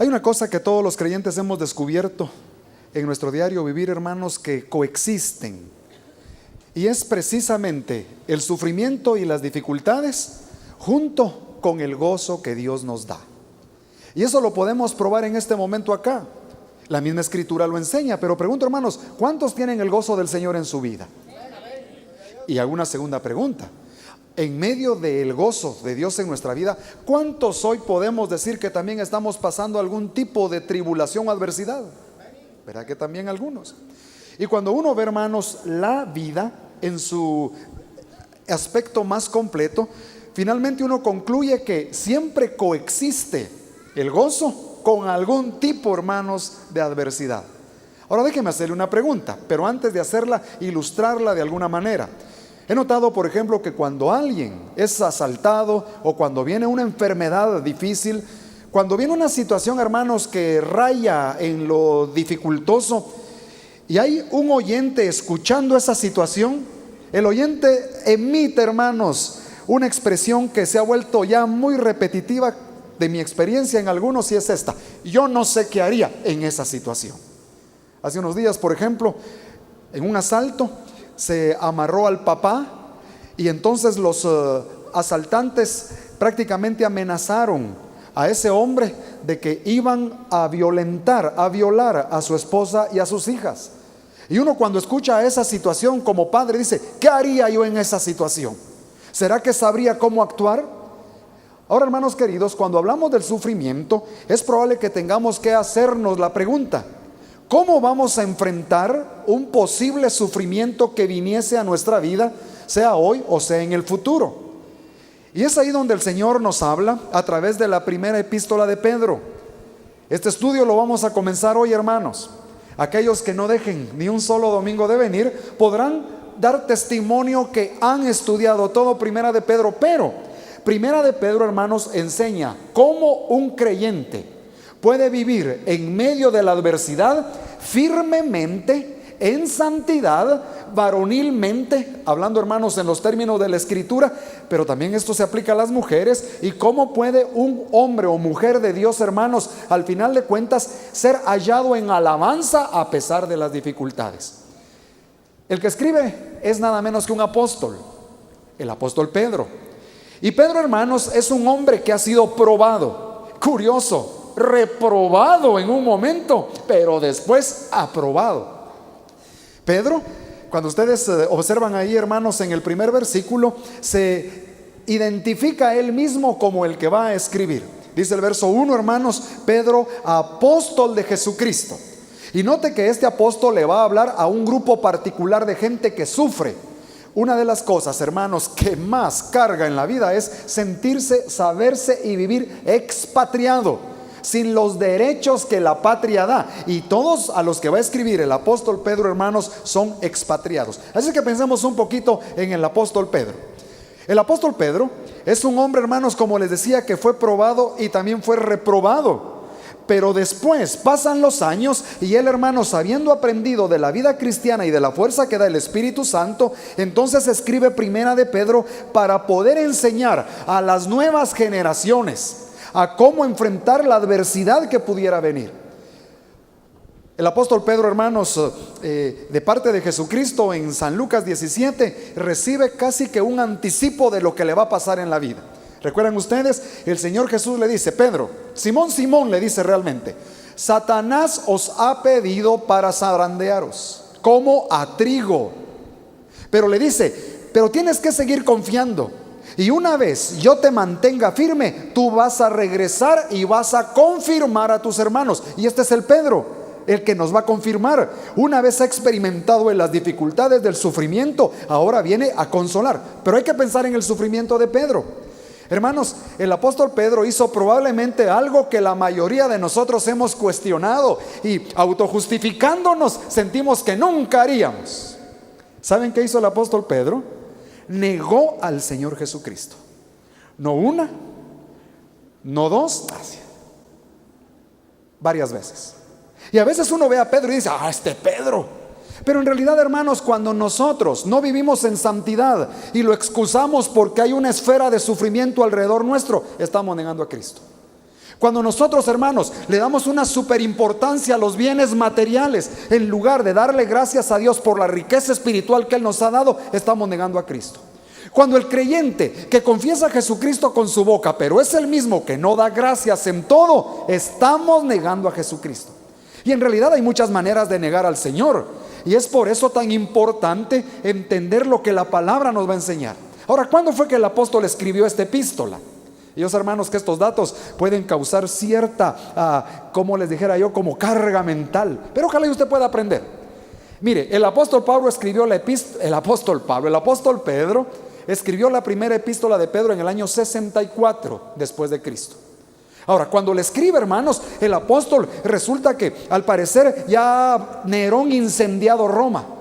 Hay una cosa que todos los creyentes hemos descubierto en nuestro diario vivir, hermanos, que coexisten. Y es precisamente el sufrimiento y las dificultades junto con el gozo que Dios nos da. Y eso lo podemos probar en este momento acá. La misma escritura lo enseña, pero pregunto, hermanos, ¿cuántos tienen el gozo del Señor en su vida? Y hago una segunda pregunta. En medio del gozo de Dios en nuestra vida, ¿cuántos hoy podemos decir que también estamos pasando algún tipo de tribulación o adversidad? ¿Verdad que también algunos? Y cuando uno ve, hermanos, la vida en su aspecto más completo, finalmente uno concluye que siempre coexiste el gozo con algún tipo, hermanos, de adversidad. Ahora déjeme hacerle una pregunta, pero antes de hacerla, ilustrarla de alguna manera. He notado, por ejemplo, que cuando alguien es asaltado o cuando viene una enfermedad difícil, cuando viene una situación, hermanos, que raya en lo dificultoso y hay un oyente escuchando esa situación, el oyente emite, hermanos, una expresión que se ha vuelto ya muy repetitiva de mi experiencia en algunos, y es esta: yo no sé qué haría en esa situación. Hace unos días, por ejemplo, en un asalto se amarró al papá y entonces los asaltantes prácticamente amenazaron a ese hombre de que iban a violentar, a violar a su esposa y a sus hijas. Y uno, cuando escucha esa situación como padre, dice: ¿qué haría yo en esa situación? ¿Será que sabría cómo actuar? Ahora, hermanos queridos, cuando hablamos del sufrimiento, es probable que tengamos que hacernos la pregunta: ¿cómo vamos a enfrentar un posible sufrimiento que viniese a nuestra vida, sea hoy o sea en el futuro? Y es ahí donde el Señor nos habla a través de la primera epístola de Pedro. Este estudio lo vamos a comenzar hoy, hermanos. Aquellos que no dejen ni un solo domingo de venir podrán dar testimonio que han estudiado todo primera de Pedro. Pero primera de Pedro, hermanos, enseña cómo un creyente puede vivir en medio de la adversidad firmemente, en santidad, varonilmente, hablando, hermanos, en los términos de la escritura, pero también esto se aplica a las mujeres. Y cómo puede un hombre o mujer de Dios, hermanos, al final de cuentas, ser hallado en alabanza a pesar de las dificultades. El que escribe es nada menos que un apóstol, el apóstol Pedro. Y Pedro, hermanos, es un hombre que ha sido probado. Curioso, reprobado en un momento, pero después aprobado. Pedro, cuando ustedes observan ahí, hermanos, en el primer versículo, se identifica a él mismo como el que va a escribir. Dice el verso 1, hermanos: Pedro, apóstol de Jesucristo. Y note que este apóstol le va a hablar a un grupo particular de gente que sufre. Una de las cosas, hermanos, que más carga en la vida es sentirse, saberse y vivir expatriado, sin los derechos que la patria da. Y todos a los que va a escribir el apóstol Pedro, hermanos, son expatriados. Así que pensemos un poquito en el apóstol Pedro. El apóstol Pedro es un hombre, hermanos, como les decía, que fue probado y también fue reprobado. Pero después pasan los años y él, hermanos, habiendo aprendido de la vida cristiana y de la fuerza que da el Espíritu Santo, entonces escribe primera de Pedro para poder enseñar a las nuevas generaciones a cómo enfrentar la adversidad que pudiera venir. El apóstol Pedro, hermanos, de parte de Jesucristo, en San Lucas 17, recibe casi que un anticipo de lo que le va a pasar en la vida. ¿Recuerdan ustedes? El Señor Jesús le dice: Pedro, Simón, Simón, le dice realmente: Satanás os ha pedido para zarandearos como a trigo. Pero le dice: pero tienes que seguir confiando. Y una vez yo te mantenga firme, tú vas a regresar y vas a confirmar a tus hermanos. Y este es el Pedro, el que nos va a confirmar. Una vez ha experimentado en las dificultades del sufrimiento, ahora viene a consolar. Pero hay que pensar en el sufrimiento de Pedro. Hermanos, el apóstol Pedro hizo probablemente algo que la mayoría de nosotros hemos cuestionado y autojustificándonos sentimos que nunca haríamos. ¿Saben qué hizo el apóstol Pedro? Negó al Señor Jesucristo. No una, no dos, varias veces. Y a veces uno ve a Pedro y dice: este Pedro. Pero en realidad, hermanos, cuando nosotros no vivimos en santidad y lo excusamos porque hay una esfera de sufrimiento alrededor nuestro, estamos negando a Cristo. Cuando nosotros, hermanos, le damos una superimportancia a los bienes materiales, en lugar de darle gracias a Dios por la riqueza espiritual que Él nos ha dado, estamos negando a Cristo. Cuando el creyente que confiesa a Jesucristo con su boca, pero es el mismo que no da gracias en todo, estamos negando a Jesucristo. Y en realidad hay muchas maneras de negar al Señor, y es por eso tan importante entender lo que la palabra nos va a enseñar. Ahora, ¿cuándo fue que el apóstol escribió esta epístola? Y yo, hermanos, que estos datos pueden causar cierta, como les dijera yo, como carga mental, pero ojalá y usted pueda aprender. Mire, el apóstol Pedro escribió la primera epístola de Pedro en el año 64 después de Cristo. Ahora, cuando le escribe, hermanos, el apóstol, resulta que al parecer ya Nerón incendiado Roma.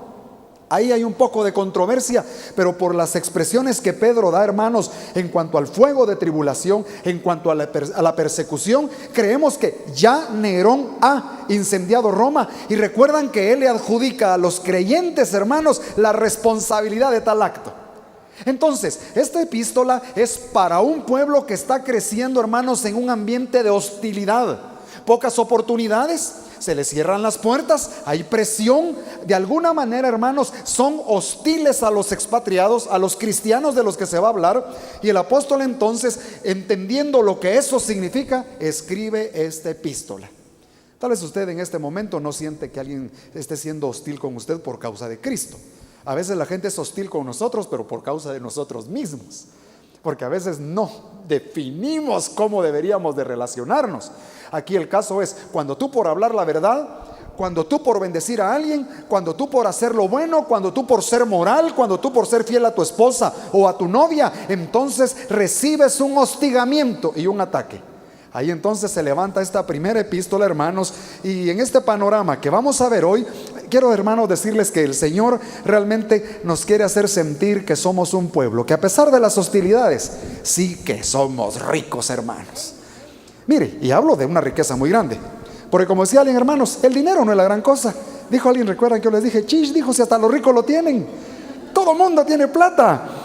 Ahí hay un poco de controversia, pero por las expresiones que Pedro da, hermanos, en cuanto al fuego de tribulación, en cuanto a la persecución, creemos que ya Nerón ha incendiado Roma. Y recuerdan que él le adjudica a los creyentes, hermanos, la responsabilidad de tal acto. Entonces, esta epístola es para un pueblo que está creciendo, hermanos, en un ambiente de hostilidad, pocas oportunidades, se les cierran las puertas, hay presión, de alguna manera, hermanos, son hostiles a los expatriados, a los cristianos de los que se va a hablar. Y el apóstol, entonces, entendiendo lo que eso significa, escribe esta epístola. Tal vez usted en este momento no siente que alguien esté siendo hostil con usted por causa de Cristo. A veces la gente es hostil con nosotros, pero por causa de nosotros mismos, porque a veces no definimos cómo deberíamos de relacionarnos. Aquí el caso es cuando tú por hablar la verdad, cuando tú por bendecir a alguien, cuando tú por hacer lo bueno, cuando tú por ser moral, cuando tú por ser fiel a tu esposa o a tu novia, entonces recibes un hostigamiento y un ataque. Ahí entonces se levanta esta primera epístola, hermanos, y en este panorama que vamos a ver hoy, quiero, hermanos, decirles que el Señor realmente nos quiere hacer sentir que somos un pueblo, que a pesar de las hostilidades, sí que somos ricos, hermanos. Mire, y hablo de una riqueza muy grande, porque como decía alguien, hermanos, el dinero no es la gran cosa. Dijo alguien, recuerdan que yo les dije, chish, dijo, si hasta los ricos lo tienen, todo mundo tiene plata.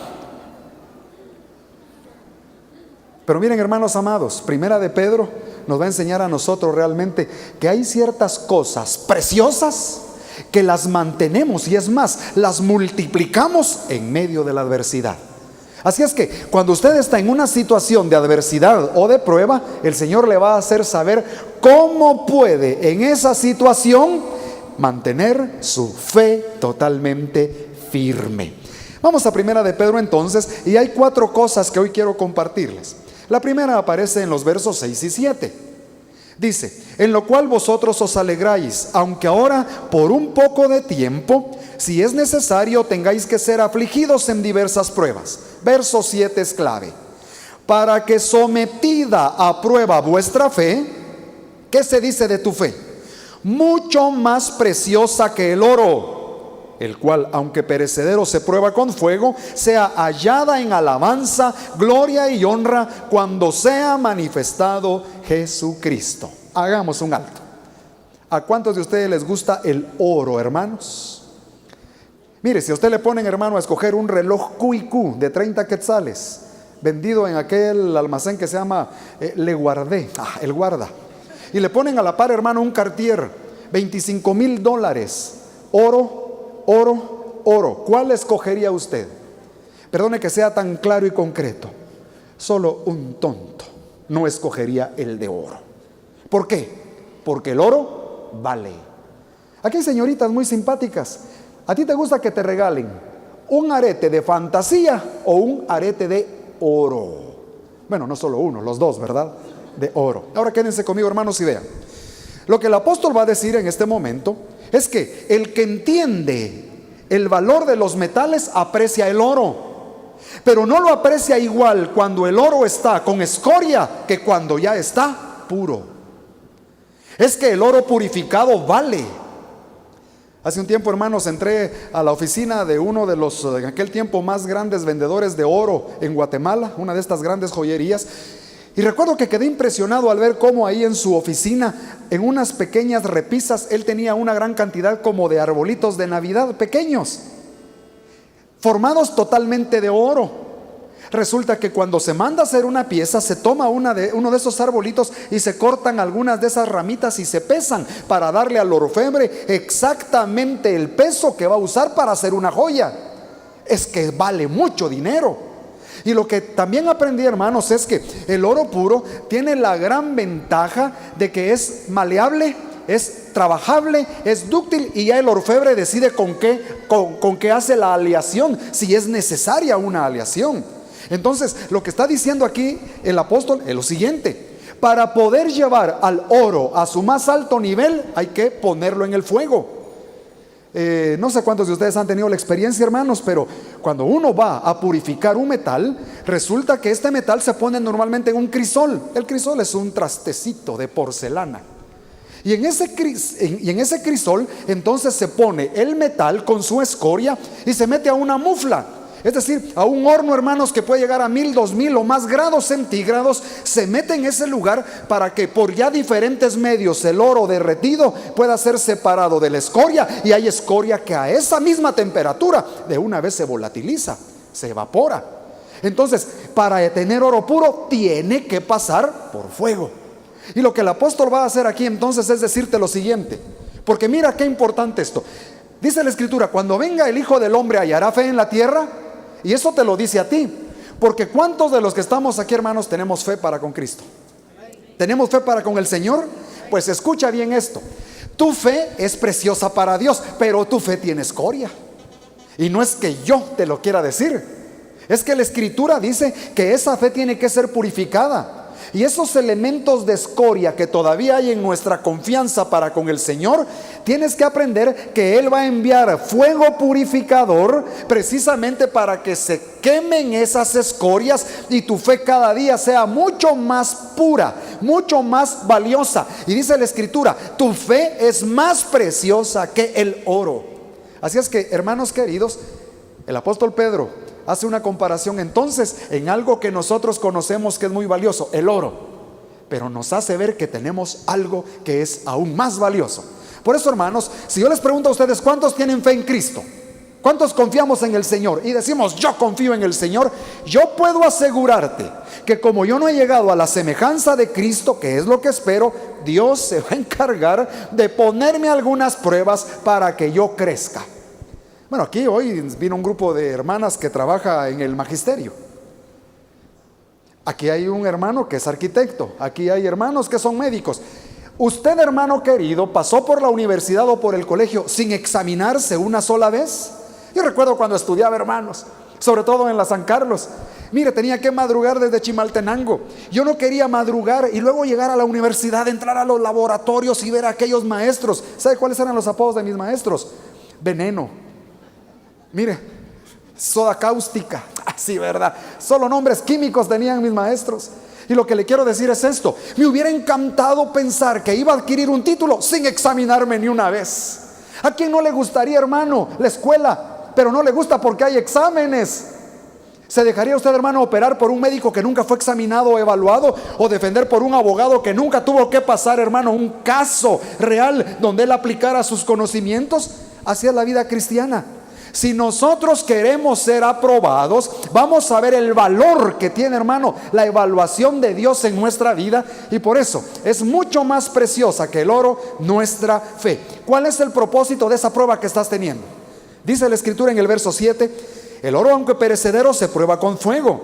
Pero miren, hermanos amados, primera de Pedro nos va a enseñar a nosotros realmente que hay ciertas cosas preciosas que las mantenemos, y es más, las multiplicamos en medio de la adversidad. Así es que cuando usted está en una situación de adversidad o de prueba, el Señor le va a hacer saber cómo puede en esa situación mantener su fe totalmente firme. Vamos a primera de Pedro entonces, y hay 4 cosas que hoy quiero compartirles. La primera aparece en los versos 6 y 7. Dice: en lo cual vosotros os alegráis, aunque ahora por un poco de tiempo, si es necesario, tengáis que ser afligidos en diversas pruebas. Verso 7 es clave. Para que sometida a prueba vuestra fe, ¿qué se dice de tu fe? Mucho más preciosa que el oro, el cual, aunque perecedero, se prueba con fuego, sea hallada en alabanza, gloria y honra cuando sea manifestado Jesucristo. Hagamos un alto. ¿A cuántos de ustedes les gusta el oro, hermanos? Mire, si a usted le ponen, hermano, a escoger un reloj QIQ de 30 quetzales, vendido en aquel almacén que se llama Le Guardé, el guarda, y le ponen a la par, hermano, un Cartier, $25,000, oro, ¿cuál escogería usted? Perdone que sea tan claro y concreto. Solo un tonto no escogería el de oro. ¿Por qué? Porque el oro vale. Aquí hay señoritas muy simpáticas. ¿A ti te gusta que te regalen un arete de fantasía o un arete de oro? Bueno, no solo uno, los dos, ¿verdad? De oro. Ahora quédense conmigo, hermanos, y vean. Lo que el apóstol va a decir en este momento es que el que entiende el valor de los metales aprecia el oro, pero no lo aprecia igual cuando el oro está con escoria que cuando ya está puro. Es que el oro purificado vale. Hace un tiempo, hermanos, entré a la oficina de uno de los, en aquel tiempo, más grandes vendedores de oro en Guatemala, una de estas grandes joyerías. Y recuerdo que quedé impresionado al ver cómo ahí en su oficina, en unas pequeñas repisas, él tenía una gran cantidad como de arbolitos de Navidad pequeños, formados totalmente de oro. Resulta que cuando se manda a hacer una pieza, se toma uno de esos arbolitos y se cortan algunas de esas ramitas y se pesan para darle al orfebre exactamente el peso que va a usar para hacer una joya. Es que vale mucho dinero. Y lo que también aprendí, hermanos, es que el oro puro tiene la gran ventaja de que es maleable, es trabajable, es dúctil, y ya el orfebre decide con qué hace la aleación, si es necesaria una aleación. Entonces, lo que está diciendo aquí el apóstol es lo siguiente: para poder llevar al oro a su más alto nivel, hay que ponerlo en el fuego. No sé cuántos de ustedes han tenido la experiencia, hermanos, pero cuando uno va a purificar un metal, resulta que este metal se pone normalmente en un crisol. El crisol es un trastecito de porcelana. Y en ese crisol entonces se pone el metal con su escoria y se mete a una mufla. Es decir, a un horno, hermanos, que puede llegar a 1000, 2000 o más grados centígrados. Se mete en ese lugar para que por ya diferentes medios el oro derretido pueda ser separado de la escoria. Y hay escoria que a esa misma temperatura de una vez se volatiliza, se evapora. Entonces, para tener oro puro tiene que pasar por fuego. Y lo que el apóstol va a hacer aquí entonces es decirte lo siguiente, porque mira qué importante esto. Dice la escritura: cuando venga el Hijo del Hombre, ¿hallará fe en la tierra? Y eso te lo dice a ti, porque ¿cuántos de los que estamos aquí, hermanos, tenemos fe para con Cristo? ¿Tenemos fe para con el Señor? Pues escucha bien esto: tu fe es preciosa para Dios, pero tu fe tiene escoria. Y no es que yo te lo quiera decir, es que la escritura dice que esa fe tiene que ser purificada. Y esos elementos de escoria que todavía hay en nuestra confianza para con el Señor, tienes que aprender que Él va a enviar fuego purificador precisamente para que se quemen esas escorias y tu fe cada día sea mucho más pura, mucho más valiosa. Y dice la escritura: tu fe es más preciosa que el oro. Así es que, hermanos queridos, el apóstol Pedro hace una comparación entonces en algo que nosotros conocemos que es muy valioso, el oro, pero nos hace ver que tenemos algo que es aún más valioso. Por eso, hermanos, si yo les pregunto a ustedes: ¿cuántos tienen fe en Cristo? ¿Cuántos confiamos en el Señor? Y decimos: yo confío en el Señor. Yo puedo asegurarte que como yo no he llegado a la semejanza de Cristo, que es lo que espero, Dios se va a encargar de ponerme algunas pruebas para que yo crezca. Bueno, aquí hoy vino un grupo de hermanas que trabaja en el magisterio. Aquí hay un hermano que es arquitecto. Aquí hay hermanos que son médicos. Usted, hermano querido, pasó por la universidad o por el colegio sin examinarse una sola vez. Yo recuerdo cuando estudiaba, hermanos, sobre todo en la San Carlos. Mire, tenía que madrugar desde Chimaltenango. Yo no quería madrugar y luego llegar a la universidad, entrar a los laboratorios y ver a aquellos maestros. ¿Sabe cuáles eran los apodos de mis maestros? Veneno. Mire, soda cáustica, así, ¿verdad? Solo nombres químicos tenían mis maestros. Y lo que le quiero decir es esto: me hubiera encantado pensar que iba a adquirir un título sin examinarme ni una vez. ¿A quién no le gustaría, hermano, la escuela? Pero no le gusta porque hay exámenes. ¿Se dejaría usted, hermano, operar por un médico que nunca fue examinado o evaluado? ¿O defender por un abogado que nunca tuvo que pasar, hermano, un caso real donde él aplicara sus conocimientos? Así es la vida cristiana. Si nosotros queremos ser aprobados, vamos a ver el valor que tiene, hermano, la evaluación de Dios en nuestra vida. Y por eso es mucho más preciosa que el oro nuestra fe. ¿Cuál es el propósito de esa prueba que estás teniendo? Dice la escritura en el verso 7: el oro, aunque perecedero, se prueba con fuego,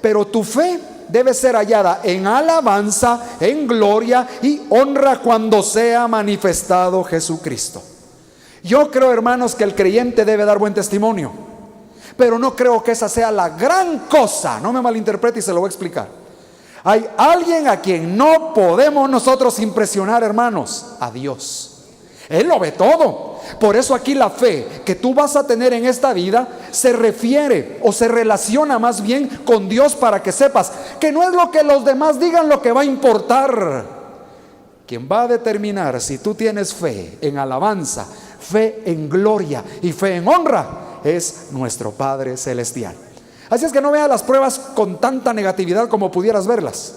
pero tu fe debe ser hallada en alabanza, en gloria y honra cuando sea manifestado Jesucristo. Yo creo, hermanos, que el creyente debe dar buen testimonio, pero no creo que esa sea la gran cosa. No me malinterprete y se lo voy a explicar. Hay alguien a quien no podemos nosotros impresionar, hermanos: a Dios. Él lo ve todo. Por eso aquí la fe que tú vas a tener en esta vida se refiere o se relaciona más bien con Dios, para que sepas que no es lo que los demás digan lo que va a importar. Quien va a determinar si tú tienes fe en alabanza, fe en gloria y fe en honra es nuestro Padre Celestial. Así es que no veas las pruebas con tanta negatividad como pudieras verlas.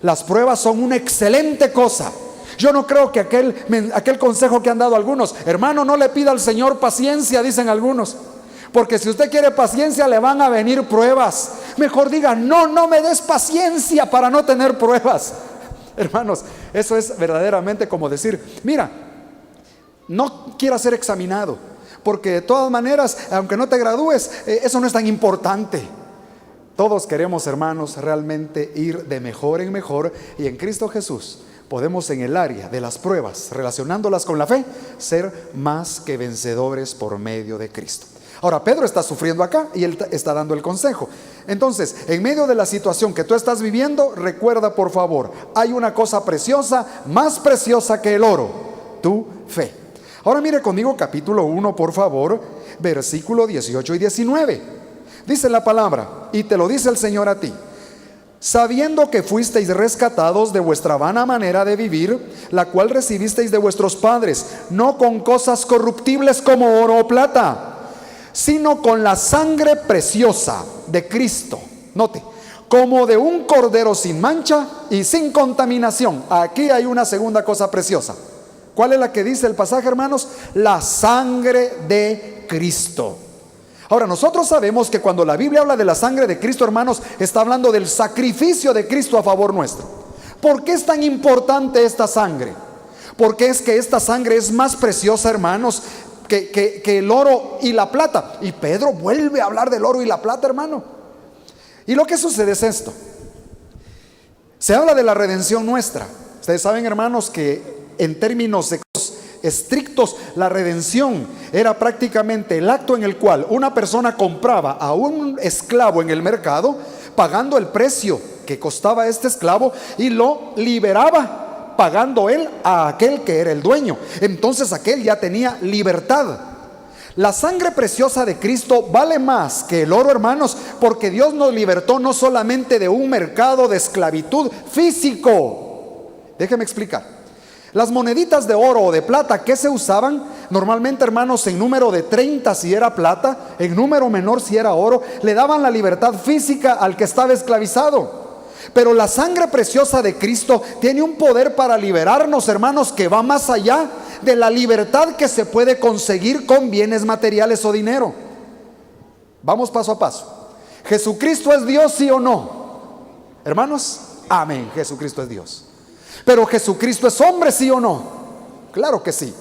Las pruebas son una excelente cosa. Yo no creo que aquel consejo que han dado algunos: hermano, no le pida al Señor paciencia, dicen algunos, porque si usted quiere paciencia le van a venir pruebas. Mejor diga, no me des paciencia para no tener pruebas. Hermanos, eso es verdaderamente como decir, mira, no quieras ser examinado, porque de todas maneras, aunque no te gradúes, eso no es tan importante. Todos queremos, hermanos, realmente ir de mejor en mejor, y en Cristo Jesús podemos, en el área de las pruebas, relacionándolas con la fe, ser más que vencedores por medio de Cristo. Ahora, Pedro está sufriendo acá y él está dando el consejo. Entonces, en medio de la situación que tú estás viviendo, recuerda, por favor, hay una cosa preciosa, más preciosa que el oro: tu fe. Ahora mire conmigo capítulo 1, por favor, versículo 18 y 19. Dice la palabra, y te lo dice el Señor a ti: sabiendo que fuisteis rescatados de vuestra vana manera de vivir, la cual recibisteis de vuestros padres, no con cosas corruptibles como oro o plata, sino con la sangre preciosa de Cristo. Note, como de un cordero sin mancha y sin contaminación. Aquí hay una segunda cosa preciosa. ¿Cuál es la que dice el pasaje, hermanos? La sangre de Cristo. Ahora, nosotros sabemos que cuando la Biblia habla de la sangre de Cristo, hermanos, está hablando del sacrificio de Cristo a favor nuestro. ¿Por qué es tan importante esta sangre? Porque es que esta sangre es más preciosa, hermanos, que el oro y la plata. Y Pedro vuelve a hablar del oro y la plata, hermano. Y lo que sucede es esto: se habla de la redención nuestra. Ustedes saben, hermanos, que en términos estrictos, la redención era prácticamente el acto en el cual una persona compraba a un esclavo en el mercado, pagando el precio que costaba este esclavo, y lo liberaba, pagando él a aquel que era el dueño. Entonces aquel ya tenía libertad. La sangre preciosa de Cristo vale más que el oro, hermanos, porque Dios nos libertó no solamente de un mercado de esclavitud físico. Déjeme explicar. Las moneditas de oro o de plata que se usaban normalmente, hermanos, en número de 30 si era plata, en número menor si era oro, le daban la libertad física al que estaba esclavizado. Pero la sangre preciosa de Cristo tiene un poder para liberarnos, hermanos, que va más allá de la libertad que se puede conseguir con bienes materiales o dinero. Vamos paso a paso. ¿Jesucristo es Dios, sí o no? Hermanos, amén, Jesucristo es Dios. Pero ¿Jesucristo es hombre, sí o no? Claro que sí.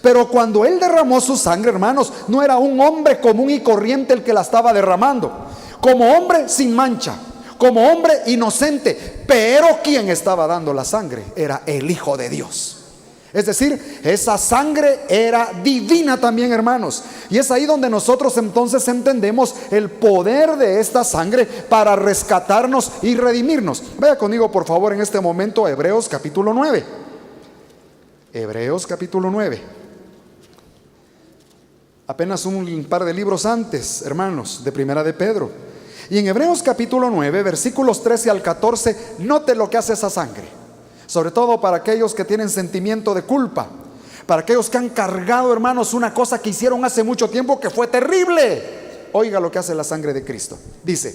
Pero cuando Él derramó su sangre, hermanos, no era un hombre común y corriente el que la estaba derramando. Como hombre sin mancha, como hombre inocente. Pero quien estaba dando la sangre era el Hijo de Dios. Es decir, esa sangre era divina también, hermanos. Y es ahí donde nosotros entonces entendemos el poder de esta sangre para rescatarnos y redimirnos. Vaya conmigo, por favor, en este momento a Hebreos capítulo 9. Hebreos capítulo 9. Apenas un par de libros antes, hermanos, de Primera de Pedro. Y en Hebreos capítulo 9, versículos 13 al 14, note lo que hace esa sangre. Sobre todo para aquellos que tienen sentimiento de culpa, para aquellos que han cargado, hermanos, una cosa que hicieron hace mucho tiempo que fue terrible. Oiga lo que hace la sangre de Cristo. Dice: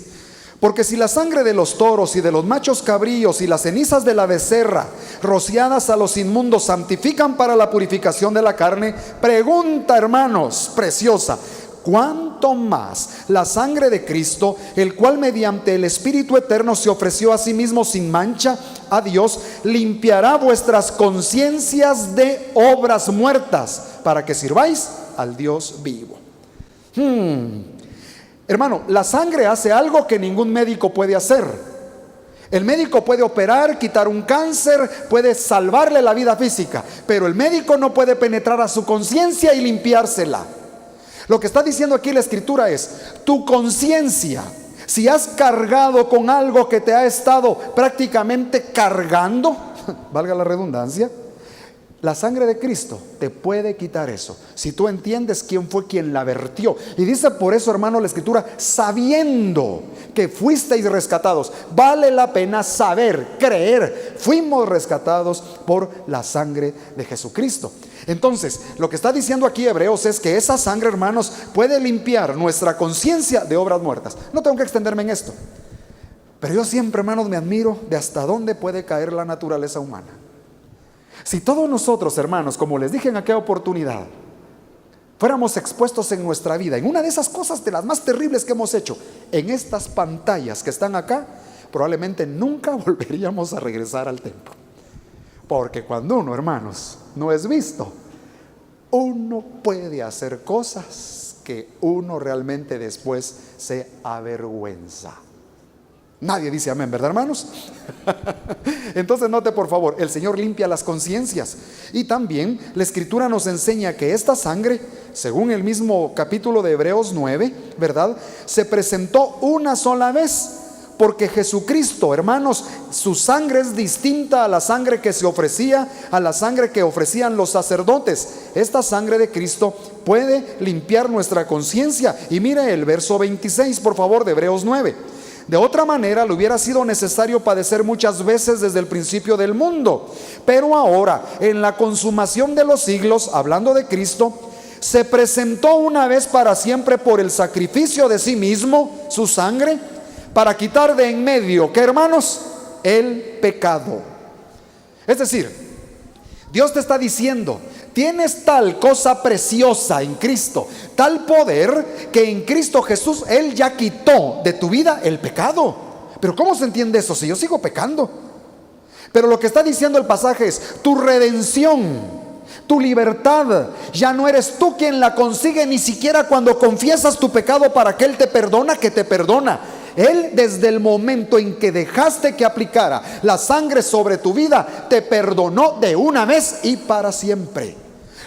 porque si la sangre de los toros y de los machos cabríos y las cenizas de la becerra rociadas a los inmundos santifican para la purificación de la carne, pregunta, hermanos, preciosa, ¿cuánto más la sangre de Cristo, el cual mediante el Espíritu Eterno se ofreció a sí mismo sin mancha a Dios, limpiará vuestras conciencias de obras muertas para que sirváis al Dios vivo? Hermano, la sangre hace algo que ningún médico puede hacer. El médico puede operar, quitar un cáncer, puede salvarle la vida física, pero el médico no puede penetrar a su conciencia y limpiársela. Lo que está diciendo aquí la Escritura es: tu conciencia, si has cargado con algo que te ha estado prácticamente cargando, valga la redundancia, la sangre de Cristo te puede quitar eso, si tú entiendes quién fue quien la vertió. Y dice por eso, hermano, la Escritura: sabiendo que fuisteis rescatados. Vale la pena saber, creer. Fuimos rescatados por la sangre de Jesucristo. Entonces, lo que está diciendo aquí Hebreos es que esa sangre, hermanos, puede limpiar nuestra conciencia de obras muertas. No tengo que extenderme en esto, pero yo siempre, hermanos, me admiro de hasta dónde puede caer la naturaleza humana. Si todos nosotros, hermanos, como les dije en aquella oportunidad, fuéramos expuestos en nuestra vida, en una de esas cosas de las más terribles que hemos hecho, en estas pantallas que están acá, probablemente nunca volveríamos a regresar al templo. Porque cuando uno, hermanos, no es visto, uno puede hacer cosas que uno realmente después se avergüenza. Nadie dice amén, ¿verdad, hermanos? Entonces note por favor, el Señor limpia las conciencias. Y también la Escritura nos enseña que esta sangre, según el mismo capítulo de Hebreos 9, ¿verdad?, se presentó una sola vez. Porque Jesucristo, hermanos, su sangre es distinta a la sangre que se ofrecía, a la sangre que ofrecían los sacerdotes. Esta sangre de Cristo puede limpiar nuestra conciencia. Y mire el verso 26, por favor, de Hebreos 9. De otra manera le hubiera sido necesario padecer muchas veces desde el principio del mundo. Pero ahora, en la consumación de los siglos, hablando de Cristo, se presentó una vez para siempre por el sacrificio de sí mismo, su sangre, para quitar de en medio, ¿qué, hermanos? El pecado. Es decir, Dios te está diciendo, tienes tal cosa preciosa en Cristo, tal poder, que en Cristo Jesús Él ya quitó de tu vida el pecado. Pero ¿cómo se entiende eso si yo sigo pecando? Pero lo que está diciendo el pasaje es, tu redención, tu libertad, ya no eres tú quien la consigue, ni siquiera cuando confiesas tu pecado para que Él te perdona, que te perdona. Él, desde el momento en que dejaste que aplicara la sangre sobre tu vida, te perdonó de una vez y para siempre.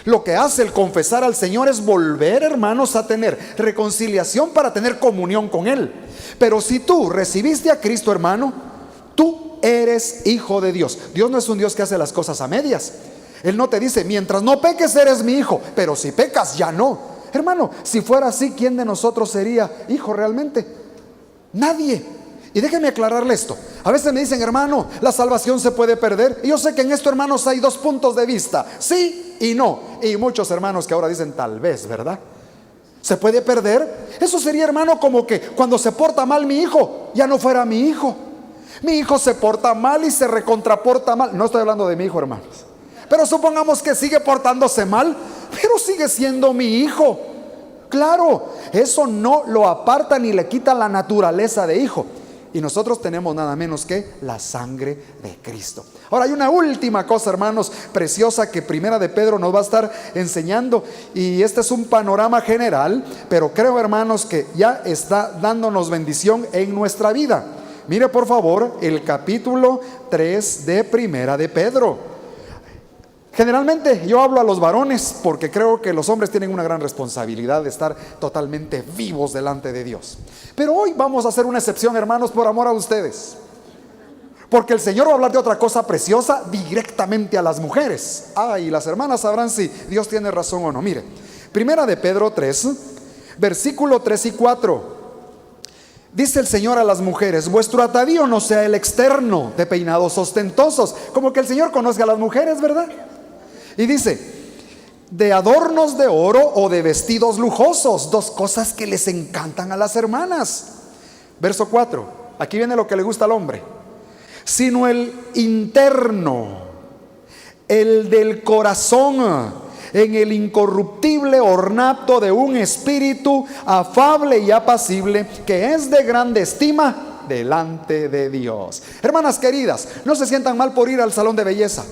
Lo que hace el confesar al Señor es volver, hermanos, a tener reconciliación para tener comunión con Él. Pero si tú recibiste a Cristo, hermano, tú eres hijo de Dios. Dios no es un Dios que hace las cosas a medias. Él no te dice, mientras no peques eres mi hijo, pero si pecas ya no. Hermano, si fuera así, ¿quién de nosotros sería hijo realmente? Nadie. Y déjenme aclararle esto. A veces me dicen, hermano, la salvación se puede perder. Y yo sé que en esto, hermanos, hay dos puntos de vista, sí y no. Y muchos hermanos que ahora dicen tal vez, ¿verdad? ¿Se puede perder? Eso sería, hermano, como que cuando se porta mal mi hijo, ya no fuera mi hijo. Mi hijo se porta mal y se recontraporta mal. No estoy hablando de mi hijo, hermanos, pero supongamos que sigue portándose mal, pero sigue siendo mi hijo. Claro, eso no lo aparta ni le quita la naturaleza de hijo. Y nosotros tenemos nada menos que la sangre de Cristo. Ahora hay una última cosa, hermanos, preciosa que Primera de Pedro nos va a estar enseñando. Y este es un panorama general, pero creo, hermanos, que ya está dándonos bendición en nuestra vida. Mire por favor el capítulo 3 de Primera de Pedro. Generalmente yo hablo a los varones porque creo que los hombres tienen una gran responsabilidad de estar totalmente vivos delante de Dios. Pero hoy vamos a hacer una excepción, hermanos, por amor a ustedes. Porque el Señor va a hablar de otra cosa preciosa directamente a las mujeres. Y las hermanas sabrán si Dios tiene razón o no. Mire, Primera de Pedro 3, versículo 3 y 4. Dice el Señor a las mujeres, vuestro atavío no sea el externo de peinados ostentosos. Como que el Señor conozca a las mujeres, ¿verdad? Y dice, de adornos de oro o de vestidos lujosos, dos cosas que les encantan a las hermanas. Verso 4, aquí viene lo que le gusta al hombre. Sino el interno, el del corazón, en el incorruptible ornato de un espíritu afable y apacible, que es de grande estima delante de Dios. Hermanas queridas, no se sientan mal por ir al salón de belleza.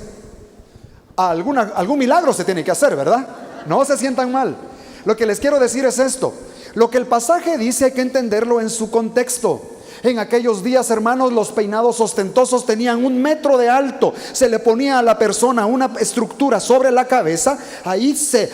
Algún milagro se tiene que hacer, ¿verdad? No se sientan mal. Lo que les quiero decir es esto: lo que el pasaje dice hay que entenderlo en su contexto. En aquellos días, hermanos, los peinados ostentosos tenían 1 metro de alto. Se le ponía a la persona una estructura sobre la cabeza. Ahí se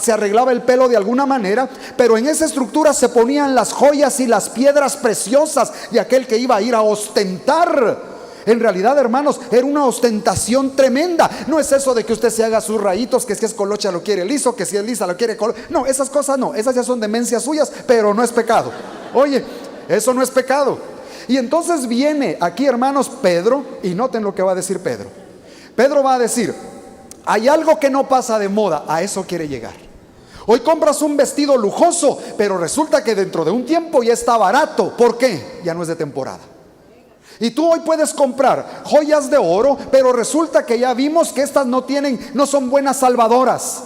arreglaba el pelo de alguna manera, pero en esa estructura se ponían las joyas y las piedras preciosas de aquel que iba a ir a ostentar. En realidad, hermanos, era una ostentación tremenda. No es eso de que usted se haga sus rayitos, que si es colocha lo quiere liso, que si es lisa lo quiere color. No, esas cosas no, esas ya son demencias suyas, pero no es pecado. Oye, eso no es pecado. Y entonces viene aquí, hermanos, Pedro, y noten lo que va a decir Pedro. Pedro va a decir, hay algo que no pasa de moda, a eso quiere llegar. Hoy compras un vestido lujoso, pero resulta que dentro de un tiempo ya está barato. ¿Por qué? Ya no es de temporada. Y tú hoy puedes comprar joyas de oro, pero resulta que ya vimos que estas no son buenas salvadoras.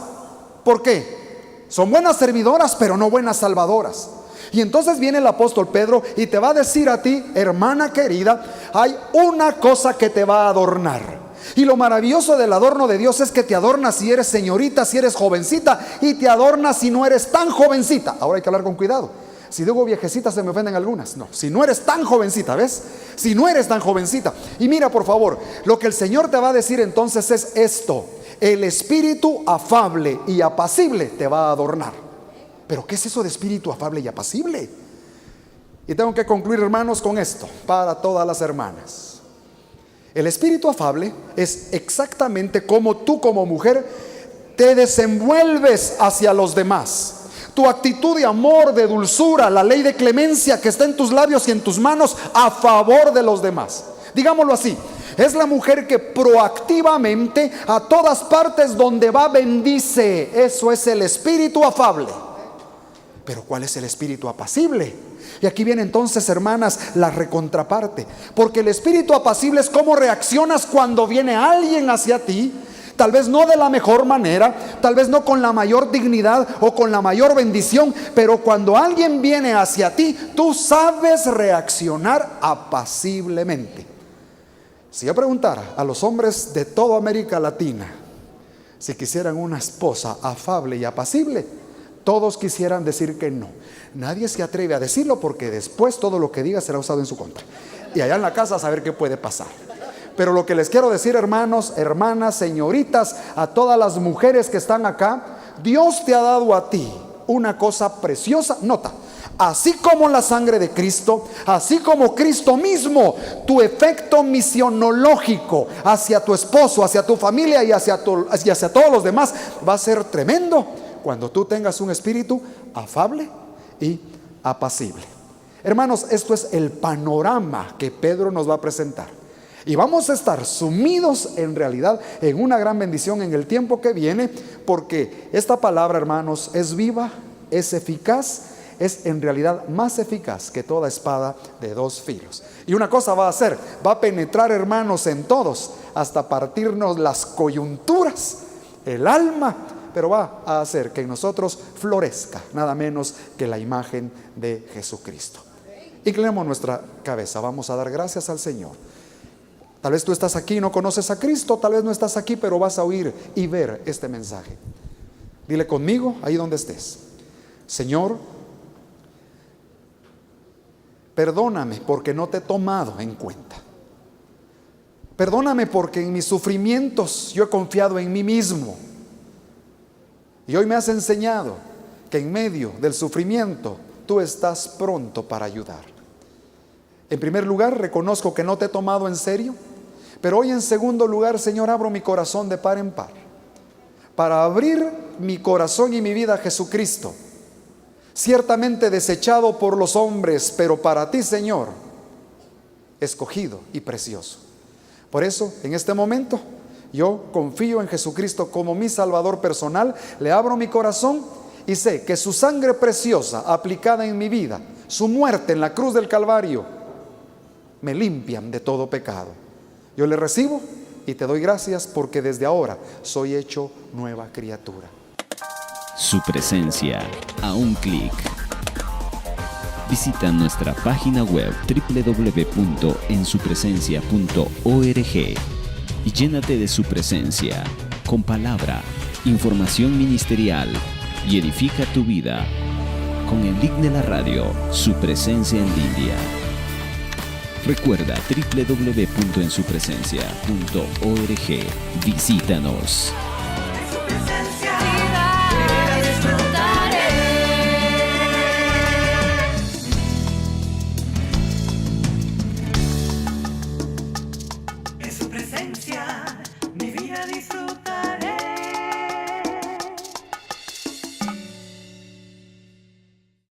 ¿Por qué? Son buenas servidoras, pero no buenas salvadoras. Y entonces viene el apóstol Pedro y te va a decir a ti, hermana querida, hay una cosa que te va a adornar. Y lo maravilloso del adorno de Dios es que te adorna si eres señorita, si eres jovencita, y te adorna si no eres tan jovencita. Ahora hay que hablar con cuidado. Si digo viejecita se me ofenden algunas. No, si no eres tan jovencita, ¿ves? Si no eres tan jovencita. Y mira, por favor, lo que el Señor te va a decir entonces es esto: el espíritu afable y apacible te va a adornar. ¿Pero qué es eso de espíritu afable y apacible? Y tengo que concluir, hermanos, con esto, para todas las hermanas. El espíritu afable es exactamente como tú como mujer te desenvuelves hacia los demás. Tu actitud de amor, de dulzura, la ley de clemencia que está en tus labios y en tus manos a favor de los demás. Digámoslo así, es la mujer que proactivamente a todas partes donde va bendice. Eso es el espíritu afable. Pero ¿cuál es el espíritu apacible? Y aquí viene entonces, hermanas, la recontraparte. Porque el espíritu apacible es cómo reaccionas cuando viene alguien hacia ti. Tal vez no de la mejor manera, tal vez no con la mayor dignidad o con la mayor bendición, pero cuando alguien viene hacia ti, tú sabes reaccionar apaciblemente. Si yo preguntara a los hombres de toda América Latina si quisieran una esposa afable y apacible, todos quisieran decir que no. Nadie se atreve a decirlo porque después todo lo que diga será usado en su contra. Y allá en la casa a saber qué puede pasar. Pero lo que les quiero decir, hermanos, hermanas, señoritas, a todas las mujeres que están acá, Dios te ha dado a ti una cosa preciosa. Nota, así como la sangre de Cristo, así como Cristo mismo, tu efecto misionológico hacia tu esposo, hacia tu familia y hacia todos los demás va a ser tremendo cuando tú tengas un espíritu afable y apacible. Hermanos, esto es el panorama que Pedro nos va a presentar. Y vamos a estar sumidos en realidad en una gran bendición en el tiempo que viene, porque esta palabra, hermanos, es viva, es eficaz, es en realidad más eficaz que toda espada de dos filos. Y una cosa va a hacer, va a penetrar, hermanos, en todos, hasta partirnos las coyunturas, el alma, pero va a hacer que en nosotros florezca nada menos que la imagen de Jesucristo. Inclinemos nuestra cabeza, vamos a dar gracias al Señor. Tal vez tú estás aquí y no conoces a Cristo, tal vez no estás aquí, pero vas a oír y ver este mensaje. Dile conmigo, ahí donde estés: Señor, perdóname porque no te he tomado en cuenta. Perdóname porque en mis sufrimientos yo he confiado en mí mismo. Y hoy me has enseñado que en medio del sufrimiento tú estás pronto para ayudar. En primer lugar, reconozco que no te he tomado en serio, pero hoy en segundo lugar, Señor, abro mi corazón de par en par para abrir mi corazón y mi vida a Jesucristo, ciertamente desechado por los hombres, pero para ti, Señor, escogido y precioso. Por eso, en este momento, yo confío en Jesucristo como mi Salvador personal, le abro mi corazón y sé que su sangre preciosa aplicada en mi vida, su muerte en la cruz del Calvario, me limpian de todo pecado. Yo le recibo y te doy gracias porque desde ahora soy hecho nueva criatura. Su presencia a un clic. Visita nuestra página web www.ensupresencia.org y llénate de su presencia con palabra, información ministerial y edifica tu vida con el link de la radio Su Presencia en Línea. Recuerda www.ensupresencia.org. Visítanos.